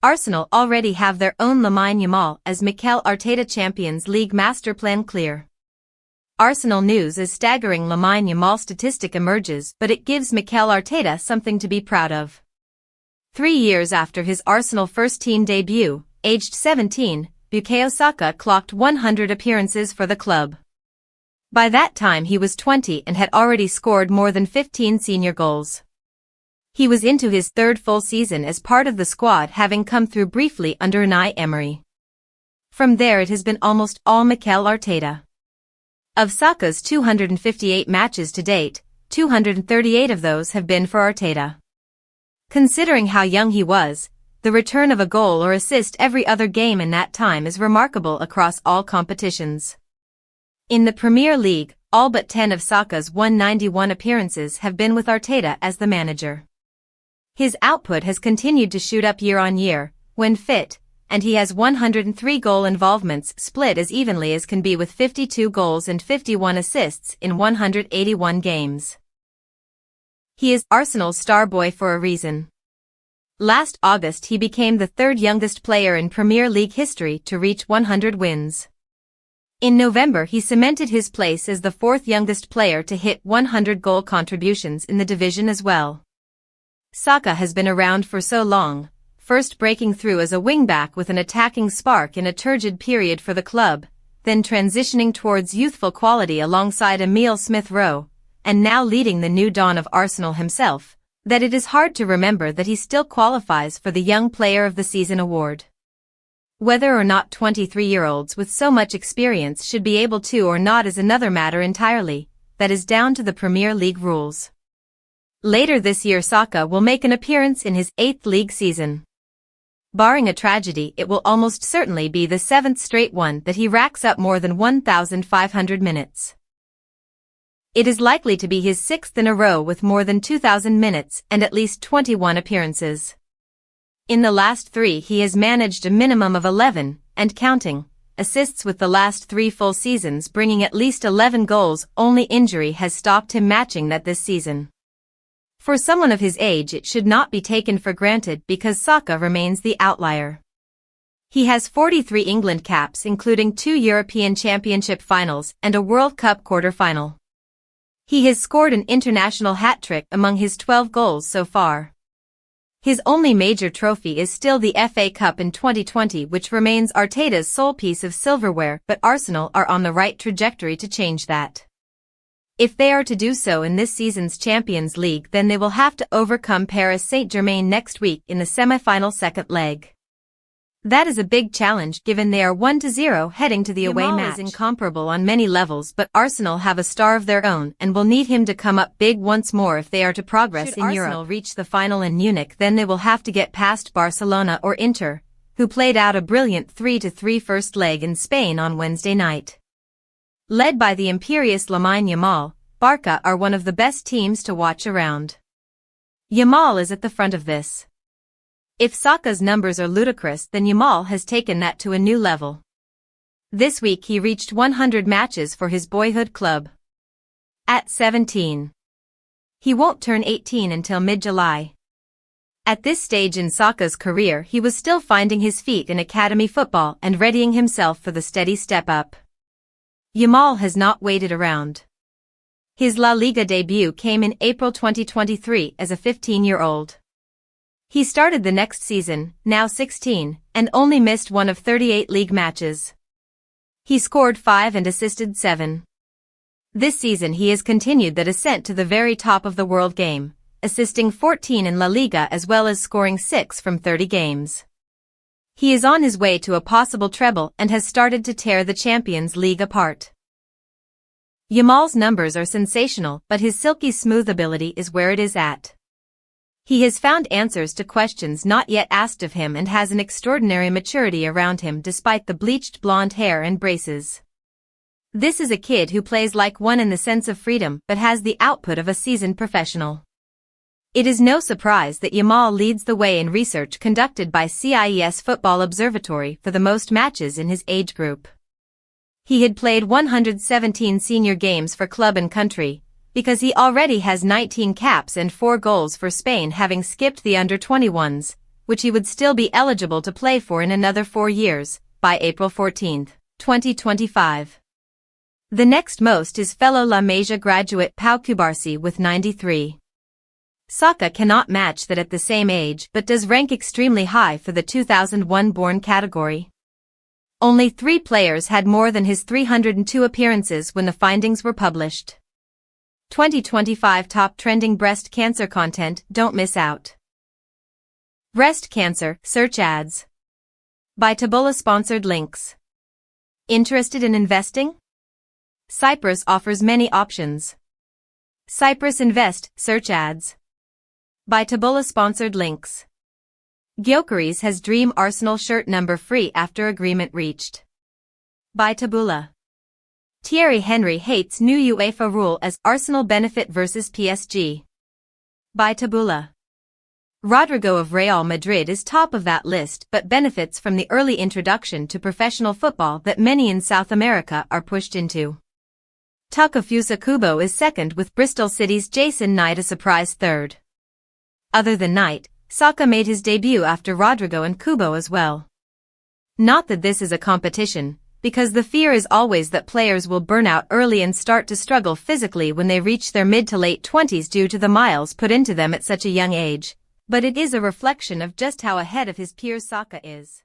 Arsenal already have their own Lamine Yamal as Mikel Arteta Champions League masterplan clear. Arsenal news is staggering. Lamine Yamal statistic emerges, but it gives Mikel Arteta something to be proud of. 3 years after his Arsenal first-team debut, aged 17, Bukayo Saka clocked 100 appearances for the club. By that time he was 20 and had already scored more than 15 senior goals. He was into his third full season as part of the squad, having come through briefly under Unai Emery. From there it has been almost all Mikel Arteta. Of Saka's 258 matches to date, 238 of those have been for Arteta. Considering how young he was, the return of a goal or assist every other game in that time is remarkable across all competitions. In the Premier League, all but 10 of Saka's 191 appearances have been with Arteta as the manager. His output has continued to shoot up year on year, when fit, and he has 103 goal involvements split as evenly as can be with 52 goals and 51 assists in 181 games. He is Arsenal's star boy for a reason. Last August he became the third youngest player in Premier League history to reach 100 wins. In November he cemented his place as the fourth youngest player to hit 100 goal contributions in the division as well. Saka has been around for so long, first breaking through as a wingback with an attacking spark in a turgid period for the club, then transitioning towards youthful quality alongside Emile Smith-Rowe, and now leading the new dawn of Arsenal himself, that it is hard to remember that he still qualifies for the Young Player of the Season award. Whether or not 23-year-olds with so much experience should be able to or not is another matter entirely, that is down to the Premier League rules. Later this year Saka will make an appearance in his 8th league season. Barring a tragedy, it will almost certainly be the 7th straight one that he racks up more than 1,500 minutes. It is likely to be his 6th in a row with more than 2,000 minutes and at least 21 appearances. In the last 3 he has managed a minimum of 11, and counting, assists with the last 3 full seasons bringing at least 11 goals. Only injury has stopped him matching that this season. For someone of his age it should not be taken for granted because Saka remains the outlier. He has 43 England caps including 2 European Championship finals and a World Cup quarter-final. He has scored an international hat-trick among his 12 goals so far. His only major trophy is still the FA Cup in 2020, which remains Arteta's sole piece of silverware, but Arsenal are on the right trajectory to change that. If they are to do so in this season's Champions League, then they will have to overcome Paris Saint-Germain next week in the semi-final second leg. That is a big challenge given they are 1-0 heading to the away match. Yamal is incomparable on many levels, but Arsenal have a star of their own and will need him to come up big once more if they are to progress in Europe. Should Arsenal reach the final in Munich, then they will have to get past Barcelona or Inter, who played out a brilliant 3-3 first leg in Spain on Wednesday night. Led by the imperious Lamine Yamal, Barca are one of the best teams to watch around. Yamal is at the front of this. If Saka's numbers are ludicrous, then Yamal has taken that to a new level. This week he reached 100 matches for his boyhood club. At 17. He won't turn 18 until mid-July. At this stage in Saka's career he was still finding his feet in academy football and readying himself for the steady step up. Yamal has not waited around. His La Liga debut came in April 2023 as a 15-year-old. He started the next season, now 16, and only missed one of 38 league matches. He scored 5 and assisted 7. This season he has continued that ascent to the very top of the world game, assisting 14 in La Liga as well as scoring 6 from 30 games. He is on his way to a possible treble and has started to tear the Champions League apart. Yamal's numbers are sensational, but his silky smooth ability is where it is at. He has found answers to questions not yet asked of him and has an extraordinary maturity around him despite the bleached blonde hair and braces. This is a kid who plays like one in the sense of freedom but has the output of a seasoned professional. It is no surprise that Yamal leads the way in research conducted by CIES Football Observatory for the most matches in his age group. He had played 117 senior games for club and country, because he already has 19 caps and 4 goals for Spain, having skipped the under-21s, which he would still be eligible to play for in another 4 years, by April 14, 2025. The next most is fellow La Masia graduate Pau Cubarsí with 93. Saka cannot match that at the same age but does rank extremely high for the 2001-born category. Only 3 players had more than his 302 appearances when the findings were published. 2025 top trending breast cancer content, don't miss out. Breast cancer, search ads. By Taboola sponsored links. Interested in investing? Cyprus offers many options. Cyprus Invest, search ads. By Taboola sponsored links. Gyökeres has dream Arsenal shirt number free after agreement reached. By Taboola. Thierry Henry hates new UEFA rule as Arsenal benefit versus PSG. By Taboola. Rodrigo of Real Madrid is top of that list but benefits from the early introduction to professional football that many in South America are pushed into. Takefusa Kubo is second with Bristol City's Jason Knight a surprise third. Other than Knight, Saka made his debut after Rodrigo and Kubo as well. Not that this is a competition, because the fear is always that players will burn out early and start to struggle physically when they reach their mid to late 20s due to the miles put into them at such a young age, but it is a reflection of just how ahead of his peers Saka is.